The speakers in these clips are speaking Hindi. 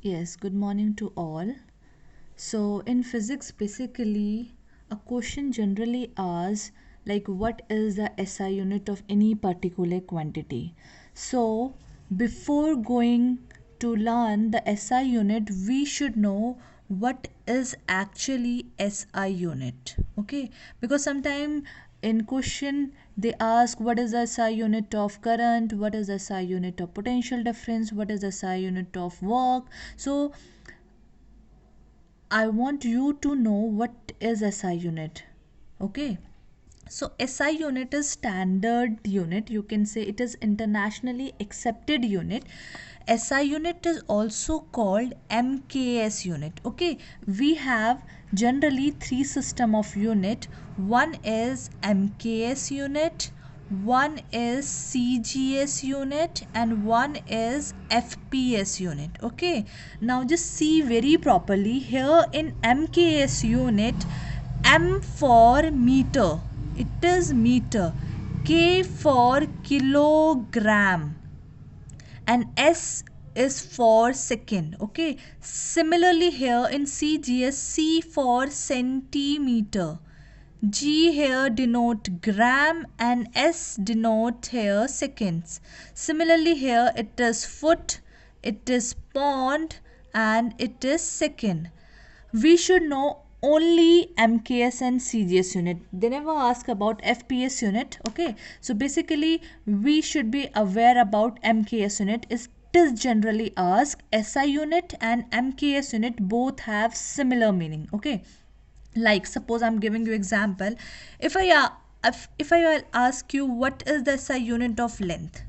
Yes, good morning to all. So, in physics, basically, a question generally asks, like, what is the SI unit of any particular quantity? So, before going to learn the SI unit, we should know what is actually SI unit. Okay, because sometimes in question they ask what is the SI unit of current, what is the SI unit of potential difference, what is the SI unit of work. So I want you to know what is SI unit. Okay. So SI unit is standard unit. You can say it is internationally accepted unit. SI unit is also called MKS unit. Okay. We have generally three system of unit. One is MKS unit, one is CGS unit, and one is FPS unit. Okay, now just see very properly here in MKS unit. M for meter, it is meter. K for kilogram, and S is for second. Okay, similarly here in CGS, C for centimeter, G here denote gram, and S denote here seconds. Similarly here it is foot, it is pound, and it is second. We should know only MKS and CGS unit. They never ask about FPS unit. Okay, so basically we should be aware about MKS unit. It is generally asked. SI unit and MKS unit both have similar meaning. Okay, like suppose I'm giving you example. If I will ask you what is the SI unit of length.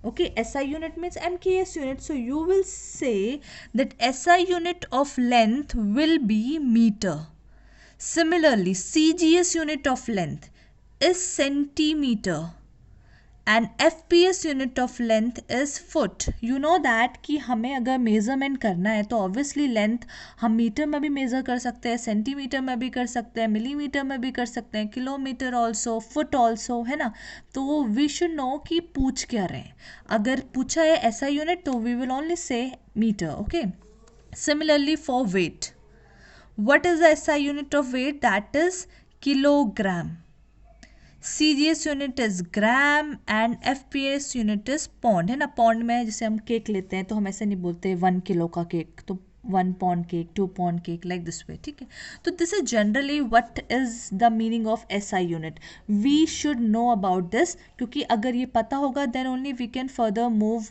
Okay, SI unit means MKS unit, so you will say that SI unit of length will be meter. Similarly, CGS unit of length is centimeter, and FPS unit of length is foot. You know that कि हमें अगर मेजरमेंट करना है तो ऑब्वियसली लेंथ हम मीटर में भी मेज़र कर सकते हैं, सेंटीमीटर में भी कर सकते हैं, मिलीमीटर में भी कर सकते हैं, किलोमीटर ऑल्सो, फुट ऑल्सो, है ना. तो वी शुड नो कि पूछ क्या रहे हैं. अगर पूछा है ऐसा यूनिट तो we will only say metre. Okay, similarly for weight, what is the SI unit of weight? That is kilogram. CGS unit is gram and FPS unit is pond. है ना, पॉन्ड में जैसे हम केक लेते हैं तो हम ऐसे नहीं बोलते 1 किलो का केक, तो 1 pound cake, 2 pound cake, like this way. ठीक है, तो this is generally what is the meaning of SI unit. We should know about this, क्योंकि अगर ये पता होगा then only we can further move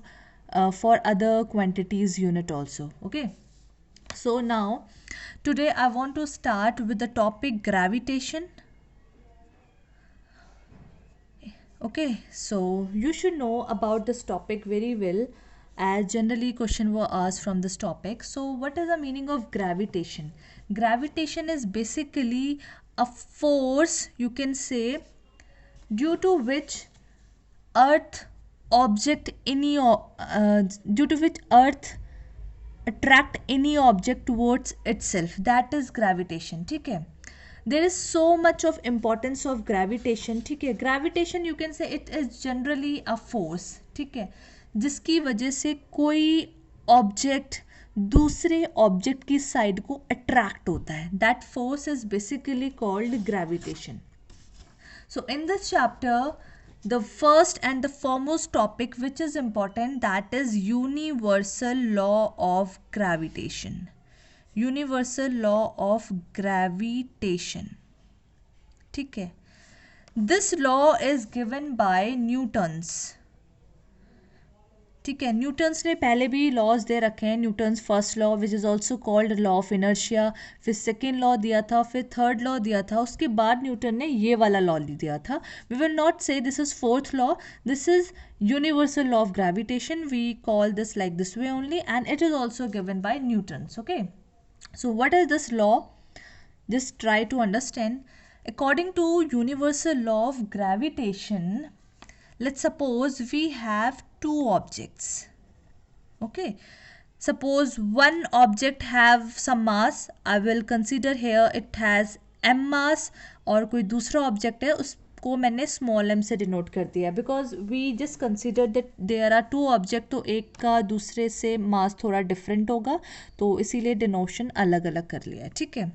for other quantities unit also. Okay, so now today I want to start with the topic gravitation. Okay, so you should know about this topic very well, as generally question were asked from this topic. So what is the meaning of gravitation? Gravitation is basically a force, you can say, due to which earth object any due to which earth attract any object towards itself. That is gravitation. ठीक है, there is so much of importance of gravitation. ठीक है, gravitation you can say it is generally a force. ठीक है, जिसकी वजह से कोई ऑब्जेक्ट दूसरे ऑब्जेक्ट की साइड को अट्रैक्ट होता है. That force is basically called gravitation. So in this chapter, the first and the foremost topic which is important, that is universal law of gravitation. Universal law of gravitation. ठीक है, this law is given by Newton's. ठीक है, न्यूटन्स ने पहले भी लॉज दे रखे हैं. Newton's first law which is also called law of inertia, फिर सेकेंड लॉ दिया था, फिर थर्ड लॉ दिया था, उसके बाद न्यूटन ने ये वाला लॉ दिया था. We will not say this is fourth law, this is universal law of gravitation. We call this like this way only, and it is also given by Newtons. Okay, so what is this law? just try to understand. According to universal law of gravitation, let's suppose we have two objects. Okay, suppose one object have some mass. I will consider here it has m mass, और कोई दूसरा ऑब्जेक्ट है को मैंने स्मॉल m से डिनोट कर दिया, because we just consider that there are two object, तो एक का दूसरे से मास थोड़ा डिफरेंट होगा, तो इसीलिए डिनोशन अलग अलग कर लिया है, ठीक है।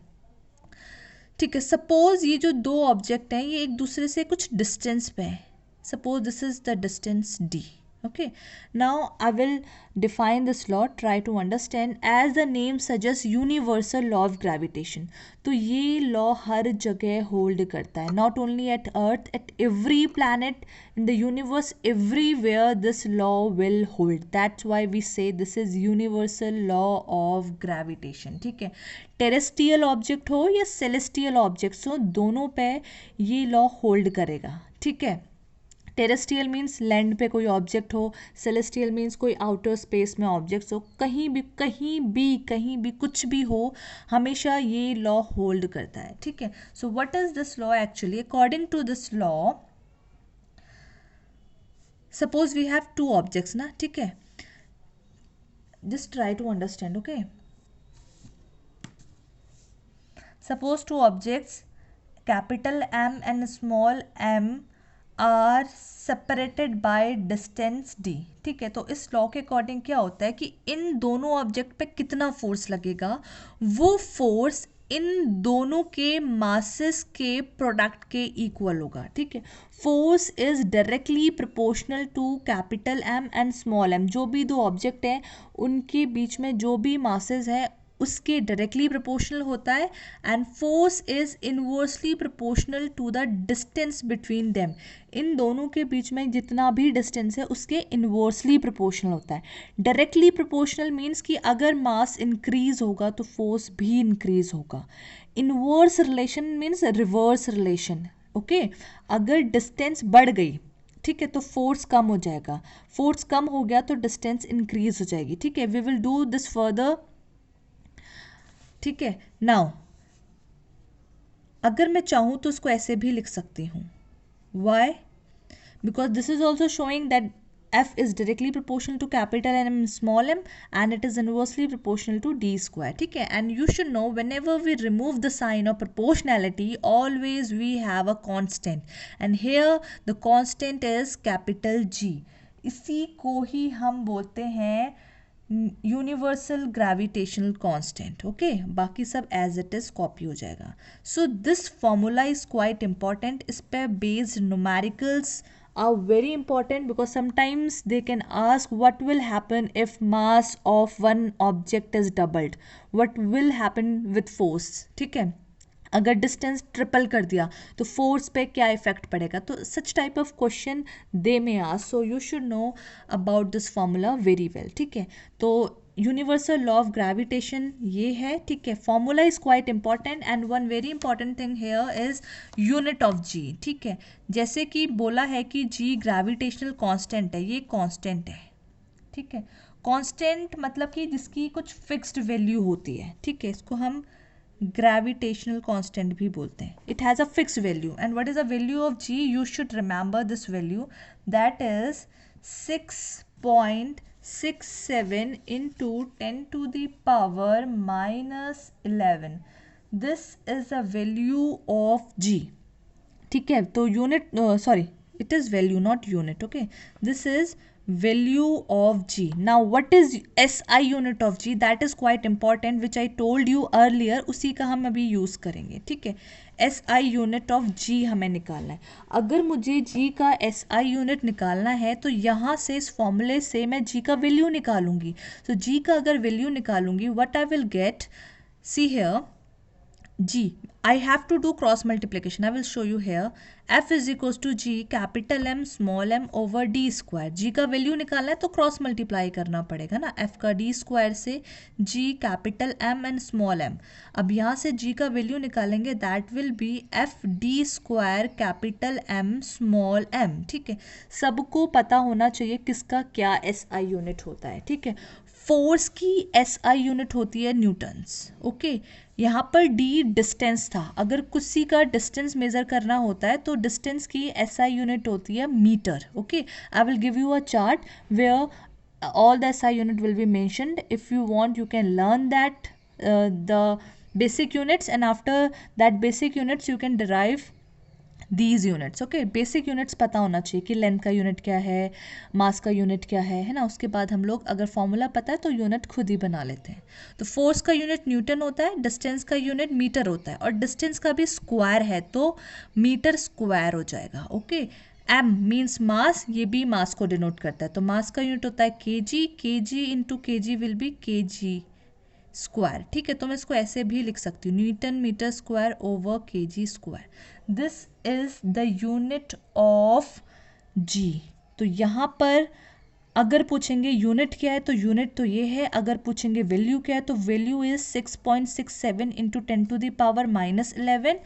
ठीक है, सपोज ये जो दो ऑब्जेक्ट हैं ये एक दूसरे से कुछ डिस्टेंस पे हैं, suppose this is the distance d, okay. Now I will define this law, try to understand. As the name suggests, universal law of gravitation, तो ये लॉ हर जगह होल्ड करता है, not only at earth, at every planet in the universe, everywhere this law will hold, that's why we say this is universal law of gravitation, ठीक है। टेरेस्ट्रियल ऑब्जेक्ट हो या सेलेस्टियल ऑब्जेक्ट्स हो, दोनों पे ये लॉ होल्ड करेगा, ठीक है। टेरेस्ट्रियल मीन्स लैंड पे कोई ऑब्जेक्ट हो, सेलेस्टियल मीन्स कोई आउटर स्पेस में ऑब्जेक्ट्स हो, कहीं भी कुछ भी हो, हमेशा ये लॉ होल्ड करता है, ठीक है। So what is this law actually? According to this law, suppose we have two objects ना, ठीक है, just try to understand, okay. Suppose two objects capital M and small m are separated by distance d, ठीक है। तो इस लॉ के अकॉर्डिंग क्या होता है कि इन दोनों ऑब्जेक्ट पे कितना फोर्स लगेगा, वो फोर्स इन दोनों के मासेस के प्रोडक्ट के इक्वल होगा, ठीक है। Force is directly proportional to capital M and small m, जो भी दो ऑब्जेक्ट हैं उनके बीच में जो भी मासेस है उसके डायरेक्टली प्रोपोर्शनल होता है, and force is inversely proportional to the distance between them, इन दोनों के बीच में जितना भी डिस्टेंस है उसके इनवर्सली प्रोपोर्शनल होता है। डायरेक्टली प्रोपोर्शनल मीन्स कि अगर मास इंक्रीज होगा तो फोर्स भी इंक्रीज होगा। Inverse relation means reverse relation, okay. अगर डिस्टेंस बढ़ गई, ठीक है, तो फोर्स कम हो जाएगा, फोर्स कम हो गया तो डिस्टेंस इंक्रीज हो जाएगी, ठीक है। We will do this further, ठीक है। नाउ अगर मैं चाहूँ तो उसको ऐसे भी लिख सकती हूँ, why? Because this is also showing that F is directly proportional to capital M small m and it is inversely proportional to d square, ठीक है। And you should know whenever we remove the sign of proportionality, always we have a constant, and here the constant is capital G, इसी को ही हम बोलते हैं यूनिवर्सल ग्रेविटेशनल कांस्टेंट, ओके। बाकी सब एज इट इज कॉपी हो जाएगा। So this formula is quite important, इस पे based numericals are very important because sometimes they can ask what will happen if mass of one object is doubled, what will happen with force, ठीक है। अगर डिस्टेंस ट्रिपल कर दिया तो फोर्स पे क्या इफेक्ट पड़ेगा, तो सच टाइप ऑफ क्वेश्चन दे में ask, so you should know about this formula very well, ठीक है। तो यूनिवर्सल लॉ ऑफ ग्रेविटेशन ये है, ठीक है। Formula is quite important and one very important thing here is unit of G, ठीक है। जैसे कि बोला है कि जी ग्रेविटेशनल कांस्टेंट है, ये कांस्टेंट है, ठीक है। कांस्टेंट मतलब कि जिसकी कुछ फिक्स्ड वैल्यू होती है, ठीक है, इसको हम ग्रेविटेशनल कांस्टेंट भी बोलते हैं। It has a fixed value, and what is the value of G? You should remember this value, that is 6.67 into 10 to the power minus 11. This is the value of G, ठीक है। तो unit, sorry, it is value not unit, okay. This is value of G. Now what is SI unit of G? That is quite important, which I told you earlier, उसी का हम अभी यूज़ करेंगे, ठीक है। SI यूनिट ऑफ G हमें निकालना है। अगर मुझे G का SI यूनिट निकालना है तो यहाँ से इस फॉर्मूले से मैं G का वैल्यू निकालूंगी। तो G का अगर value निकालूंगी, what I will get, see here, G, I have to do cross multiplication. I will show you here. F is equals to G capital M small m over D square. G का वैल्यू निकालना है तो क्रॉस मल्टीप्लाई करना पड़ेगा ना, F का D स्क्वायर से G capital M and small m. अब यहाँ से G का वैल्यू निकालेंगे, that will be F D square capital M small m, ठीक है। सबको पता होना चाहिए किसका क्या SI यूनिट होता है, ठीक है। फोर्स की SI यूनिट होती है न्यूटन्स, ओके। यहाँ पर D डिस्टेंस था, अगर किसी का डिस्टेंस मेजर करना होता है तो डिस्टेंस की SI यूनिट होती है metre, okay. I will give you a chart where all the SI unit will be mentioned. If you want, you can learn that the basic units, and after that basic units you can derive these units. Okay, basic units पता होना चाहिए कि लेंथ का यूनिट क्या है, मास का यूनिट क्या है ना। उसके बाद हम लोग अगर फॉर्मूला पता है तो यूनिट खुद ही बना लेते हैं। तो फोर्स का यूनिट न्यूटन होता है, डिस्टेंस का यूनिट मीटर होता है, और डिस्टेंस का भी स्क्वायर है तो मीटर स्क्वायर हो जाएगा। ओके, एम मीन्स मास, ये भी मास को डिनोट करता है। तो मास का यूनिट होता है KG, KG into KG will be KG square. ठीक है, तो मैं इसको ऐसे भी लिख सकती हूँ, newton metre square over KG square. This is the unit of G. तो यहाँ पर अगर पूछेंगे यूनिट क्या है तो यूनिट तो ये है, अगर पूछेंगे वैल्यू क्या है तो value is 6.67 into 10⁻⁻11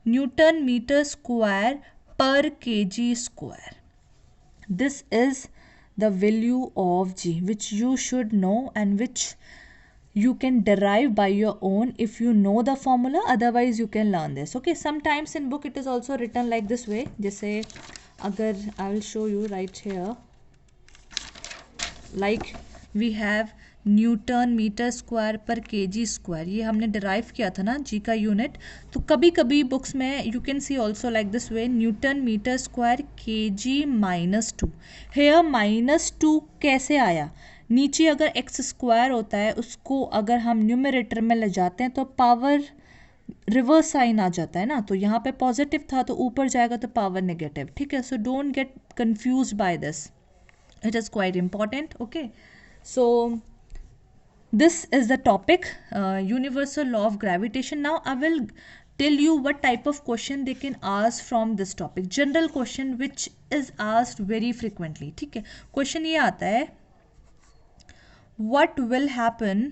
newton metre square पर KG square. This is the value of G which you should know and which you can derive by your own if you know the formula, otherwise you can learn this. Okay, sometimes in book it is also written like this way. जैसे अगर I will show you right here, like we have newton metre square पर केजी स्क्वायर, ये हमने डिराइव किया था ना जी का यूनिट। तो कभी कभी बुक्स में you can see also like this way, newton metre square KG -2। Here -2 कैसे आया, नीचे अगर एक्स स्क्वायर होता है उसको अगर हम न्यूमरेटर में ले जाते हैं तो पावर रिवर्स साइन आ जाता है ना, तो यहाँ पे पॉजिटिव था तो ऊपर जाएगा तो पावर नेगेटिव। ठीक है, so don't get confuse by this, it is quite important. Okay, so this is the topic, universal law of gravitation. Now I will tell you what type of question they can ask from this topic. General question which is asked very frequently. ठीक है, क्वेश्चन ये आता है, what will happen,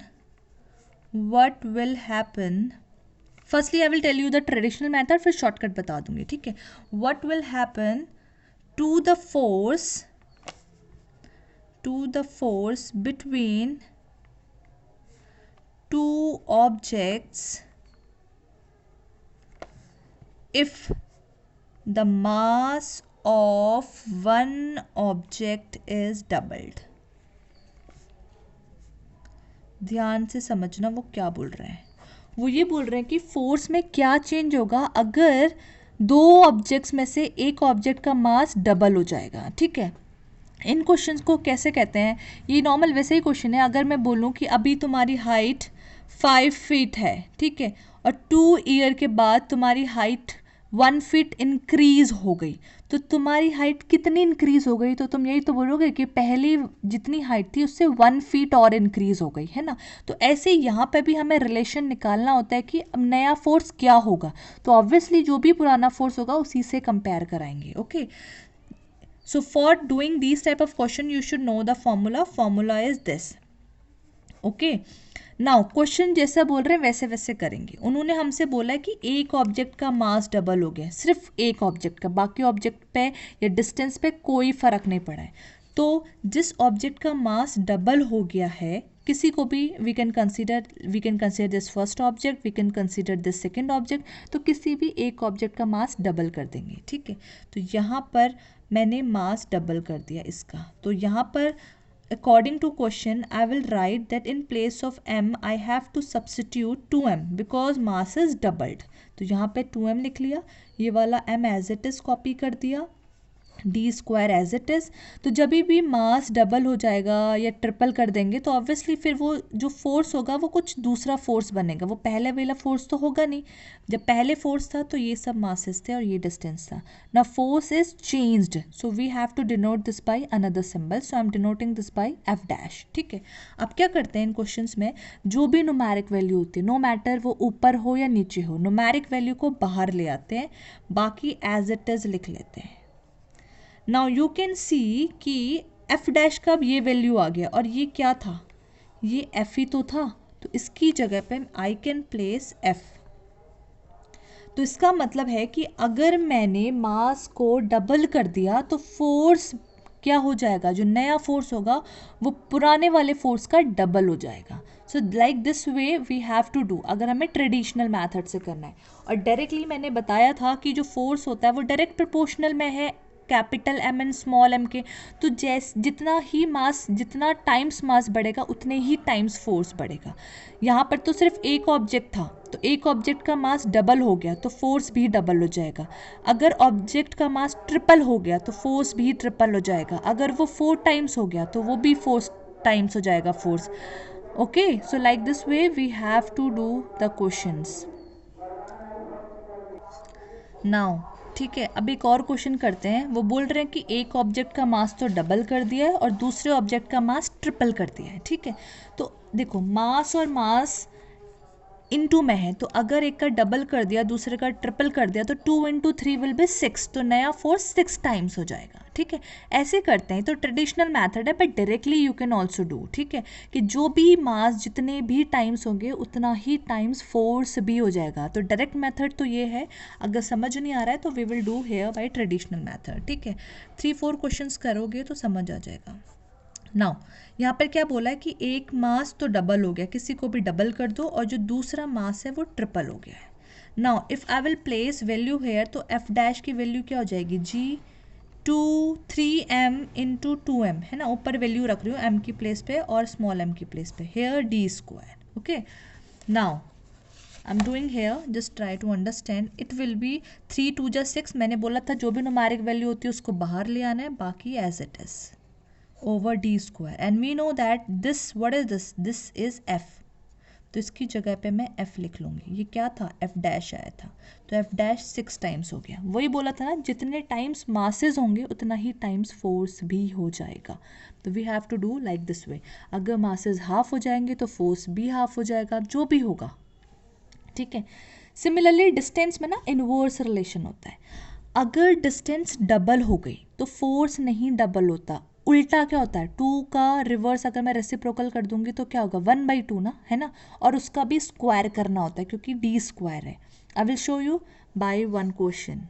firstly I will tell you the traditional method, फिर shortcut बता दूंगी। ठीक है, what will happen to the force between two objects if the mass of one object is doubled। ध्यान से समझना वो क्या बोल रहे हैं। वो ये बोल रहे हैं कि फोर्स में क्या चेंज होगा अगर दो ऑब्जेक्ट्स में से एक ऑब्जेक्ट का मास डबल हो जाएगा। ठीक है, इन क्वेश्चंस को कैसे कहते हैं, ये नॉर्मल वैसे ही क्वेश्चन है। अगर मैं बोलूँ कि अभी तुम्हारी हाइट 5 फीट है, ठीक है, और 2 ईयर के बाद तुम्हारी हाइट 1 फीट इंक्रीज हो गई, तो तुम्हारी हाइट कितनी इंक्रीज हो गई, तो तुम यही तो बोलोगे कि पहली जितनी हाइट थी उससे 1 फीट और इंक्रीज हो गई है ना। तो ऐसे यहाँ पे भी हमें रिलेशन निकालना होता है कि अब नया फोर्स क्या होगा, तो ऑब्वियसली जो भी पुराना फोर्स होगा उसी से कंपेयर कराएंगे। Okay, so for doing these type of question you should know the formula is this। okay, now question जैसा बोल रहे हैं वैसे वैसे करेंगे। उन्होंने हमसे बोला है कि एक ऑब्जेक्ट का मास डबल हो गया, सिर्फ एक ऑब्जेक्ट का, बाकी ऑब्जेक्ट पे या डिस्टेंस पे कोई फर्क नहीं पड़ा है। तो जिस ऑब्जेक्ट का मास डबल हो गया है, किसी को भी we can consider this first object, we can consider this second object, तो किसी भी एक ऑब्जेक्ट का मास डबल कर देंगे। ठीक है, तो यहाँ पर मैंने मास डबल कर दिया इसका, तो यहाँ पर according to question I will write that in place of m I have to substitute 2m because mass is doubled। तो यहाँ पे 2m लिख लिया, ये वाला m as it is copy कर दिया, D square as it is. तो जब भी मास डबल हो जाएगा या ट्रिपल कर देंगे तो ऑब्वियसली फिर वो जो फोर्स होगा वो कुछ दूसरा फोर्स बनेगा, वो पहले वाला फोर्स तो होगा नहीं। जब पहले फोर्स था तो ये सब मासेस थे और ये डिस्टेंस था ना, force is changed, so we have to denote this by another symbol, so I am denoting this by F dash. ठीक है, अब क्या करते हैं इन क्वेश्चंस में, जो भी न्यूमेरिक वैल्यू होती है, नो मैटर वो ऊपर हो या नीचे हो, न्यूमेरिक वैल्यू को बाहर ले आते हैं, बाकी एज इट इज़ लिख लेते हैं। नाउ यू कैन सी कि एफ डैश का ये वैल्यू आ गया, और ये क्या था, ये एफ ही तो था, तो इसकी जगह पे आई कैन प्लेस एफ। तो इसका मतलब है कि अगर मैंने मास को डबल कर दिया तो फोर्स क्या हो जाएगा, जो नया फोर्स होगा वो पुराने वाले फोर्स का डबल हो जाएगा। So like this way we have to do, अगर हमें ट्रेडिशनल मैथड से करना है। और डायरेक्टली मैंने बताया था कि जो फोर्स होता है वो डायरेक्ट प्रोपोर्शनल में है capital M and small M के। तो जितना ही मास, जितना टाइम्स मास बढ़ेगा उतने ही टाइम्स फोर्स बढ़ेगा। यहाँ पर तो सिर्फ एक ऑब्जेक्ट था, तो एक ऑब्जेक्ट का मास डबल हो गया तो फोर्स भी डबल हो जाएगा। अगर ऑब्जेक्ट का मास ट्रिपल हो गया तो फोर्स भी ट्रिपल हो जाएगा। अगर वो 4 टाइम्स हो गया तो वो भी 4 टाइम्स हो जाएगा force. Okay, so like this way we have to do the questions now. ठीक है, अब एक और क्वेश्चन करते हैं। वो बोल रहे हैं कि एक ऑब्जेक्ट का मास तो डबल कर दिया है और दूसरे ऑब्जेक्ट का मास ट्रिपल कर दिया है। ठीक है, तो देखो मास और मास इनटू में है, तो अगर एक का डबल कर दिया दूसरे का ट्रिपल कर दिया तो 2 × 3 विल बी 6, तो नया फोर्स 6 टाइम्स हो जाएगा। ठीक है, ऐसे करते हैं। तो ट्रेडिशनल मेथड है, but directly you can also do. ठीक है, कि जो भी मास जितने भी टाइम्स होंगे उतना ही टाइम्स फोर्स भी हो जाएगा। तो डायरेक्ट मेथड तो ये है, अगर समझ नहीं आ रहा है तो we will do here by traditional method. ठीक है, 3-4 क्वेश्चंस करोगे तो समझ आ जाएगा। नाउ यहाँ पर क्या बोला है कि एक मास तो डबल हो गया, किसी को भी डबल कर दो, और जो दूसरा मास है वो ट्रिपल हो गया है। Now if I will place value here, तो एफ डैश की वैल्यू क्या हो जाएगी, जी 3m × 2m, है ना। ऊपर वैल्यू रख रही हूँ m की प्लेस पे और स्मॉल m की प्लेस पे। Here d²। Okay, now I am doing here, just try to understand. It will be 3 × 2 = 6। मैंने बोला था जो भी न्यूमेरिक वैल्यू होती है उसको बाहर ले आना है, बाकी as it is over d²। and we know that this, what is this is f, तो इसकी जगह पे मैं f लिख लूँगी। ये क्या था, f डैश आया था, तो f डैश 6 टाइम्स हो गया। वही बोला था ना, जितने टाइम्स मासेस होंगे उतना ही टाइम्स फोर्स भी हो जाएगा। तो we have to do like this way. अगर मासेस हाफ हो जाएंगे तो फोर्स भी हाफ हो जाएगा, जो भी होगा। ठीक है, सिमिलरली डिस्टेंस में ना इनवर्स रिलेशन होता है। अगर डिस्टेंस डबल हो गई तो फोर्स नहीं डबल होता, उल्टा क्या होता है, 2 का रिवर्स अगर मैं रेसिप्रोकल कर दूंगी तो क्या होगा, 1/2 ना, है ना। और उसका भी स्क्वायर करना होता है क्योंकि d² है। I will show you by one question.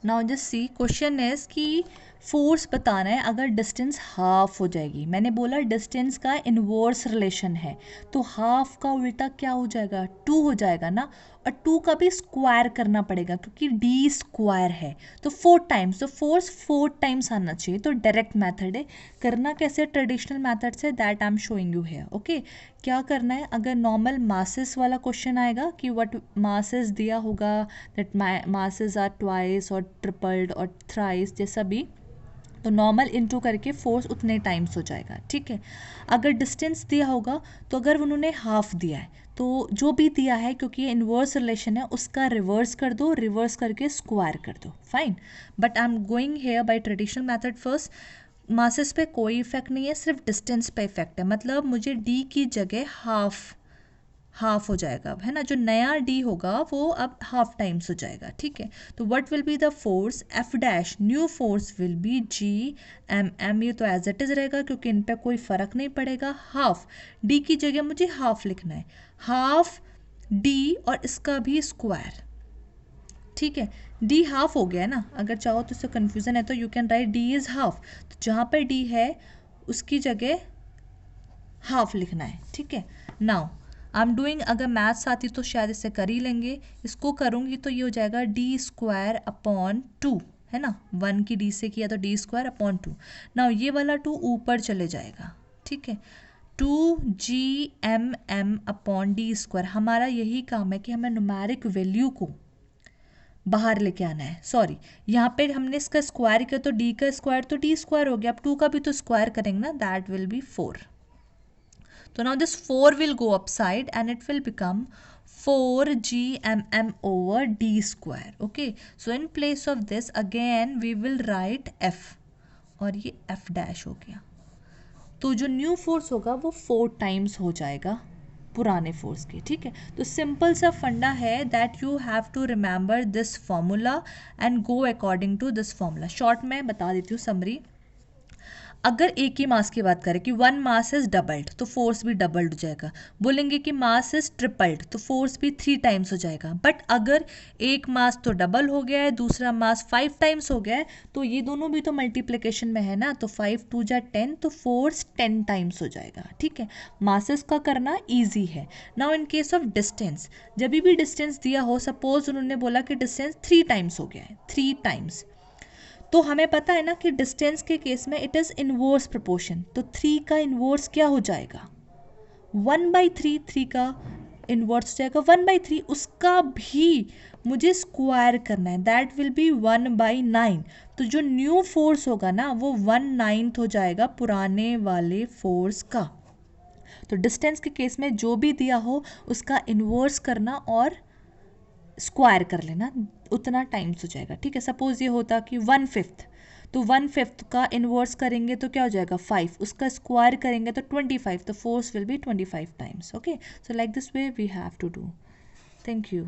Now just see, question is कि फोर्स बताना है अगर डिस्टेंस हाफ हो जाएगी। मैंने बोला डिस्टेंस का इनवर्स रिलेशन है, तो हाफ का उल्टा क्या हो जाएगा, 2 हो जाएगा ना। और 2 का भी स्क्वायर करना पड़ेगा क्योंकि d² है, तो 4 टाइम्स, तो फोर्स 4 टाइम्स आना चाहिए। तो डायरेक्ट मेथड है। करना कैसे, ट्रेडिशनल मेथड से, that I am showing you here. Okay, क्या करना है, अगर नॉर्मल मासेस वाला क्वेश्चन आएगा कि व्हाट मासेस दिया होगा, दैट मासेस आर ट्वाइस और ट्रिपल्ड और थ्राइस, जैसा भी, तो नॉर्मल इनटू करके फोर्स उतने टाइम्स हो जाएगा। ठीक है, अगर डिस्टेंस दिया होगा तो अगर उन्होंने हाफ दिया है तो जो भी दिया है, क्योंकि ये इनवर्स रिलेशन है, उसका रिवर्स कर दो, रिवर्स करके स्क्वायर कर दो, fine. But I am going here by traditional method first. Masses पे कोई इफेक्ट नहीं है, सिर्फ डिस्टेंस पे इफेक्ट है। मतलब मुझे डी की जगह हाफ हो जाएगा, है ना। जो नया डी होगा वो अब हाफ टाइम्स हो जाएगा। ठीक है, तो what will be the force, F dash new force will B g_m_m। ये तो एज इट इज रहेगा क्योंकि इन पे कोई फर्क नहीं पड़ेगा। हाफ डी की जगह मुझे हाफ लिखना है, हाफ डी और इसका भी स्क्वायर। ठीक है, डी हाफ हो गया ना, अगर चाहो तो इससे कन्फ्यूजन है तो you can write D is half, तो जहाँ पर डी है उसकी जगह हाफ लिखना है। ठीक है, नाउ आई एम डूइंग, अगर मैथ्स आती तो शायद इसे कर ही लेंगे, इसको करूँगी तो ये हो जाएगा d²/2, है ना। 1 की d से किया तो d²/2। नाउ ये वाला 2 ऊपर चले जाएगा। ठीक है, 2g_m_m/d²। हमारा यही काम है कि हमें न्यूमेरिक वैल्यू को बाहर लेके आना है। सॉरी, यहाँ पे हमने इसका स्क्वायर किया तो d का स्क्वायर तो d² हो गया, अब 2 का भी तो स्क्वायर करेंगे ना, that will be 4। So now this 4 will go upside and it will become 4g_m_m/d²। Okay, so in place of this again we will write f, और ये f डैश हो गया। तो जो न्यू फोर्स होगा वो 4 टाइम्स हो जाएगा पुराने फोर्स के। ठीक है, तो सिंपल सा फंडा है that you have to remember this formula and go according to this formula. Short में बता देती हूँ समरी। अगर एक ही मास की बात करें कि 1 मास इज डबल्ड तो फोर्स भी डबल्ड हो जाएगा। बोलेंगे कि मास इज ट्रिपल्ड तो फोर्स भी 3 टाइम्स हो जाएगा। बट अगर एक मास तो डबल हो गया है, दूसरा मास 5 टाइम्स हो गया है, तो ये दोनों भी तो मल्टीप्लिकेशन में है ना, तो 5 × 2 = 10, तो फोर्स 10 टाइम्स हो जाएगा। ठीक है, मासेस का करना ईजी है। Now in case of distance, जब भी डिस्टेंस दिया हो, सपोज उन्होंने बोला कि डिस्टेंस 3 टाइम्स हो गया है, 3 टाइम्स, तो हमें पता है ना कि डिस्टेंस के केस में इट इज़ इनवर्स प्रोपोर्शन, तो 3 का इनवर्स क्या हो जाएगा 1/3, 3 का इनवर्स हो जाएगा 1/3, उसका भी मुझे स्क्वायर करना है, दैट विल बी 1/9। तो जो न्यू फोर्स होगा ना वो 1/9 हो जाएगा पुराने वाले फोर्स का। तो डिस्टेंस के केस में जो भी दिया हो उसका इन्वर्स करना और स्क्वायर कर लेना, उतना टाइम्स हो जाएगा। ठीक है, सपोज ये होता कि 1/5, तो 1/5 का इन्वर्स करेंगे तो क्या हो जाएगा 5, उसका स्क्वायर करेंगे तो 25, तो force will be 25 times. Okay, so like this way we have to do. Thank you.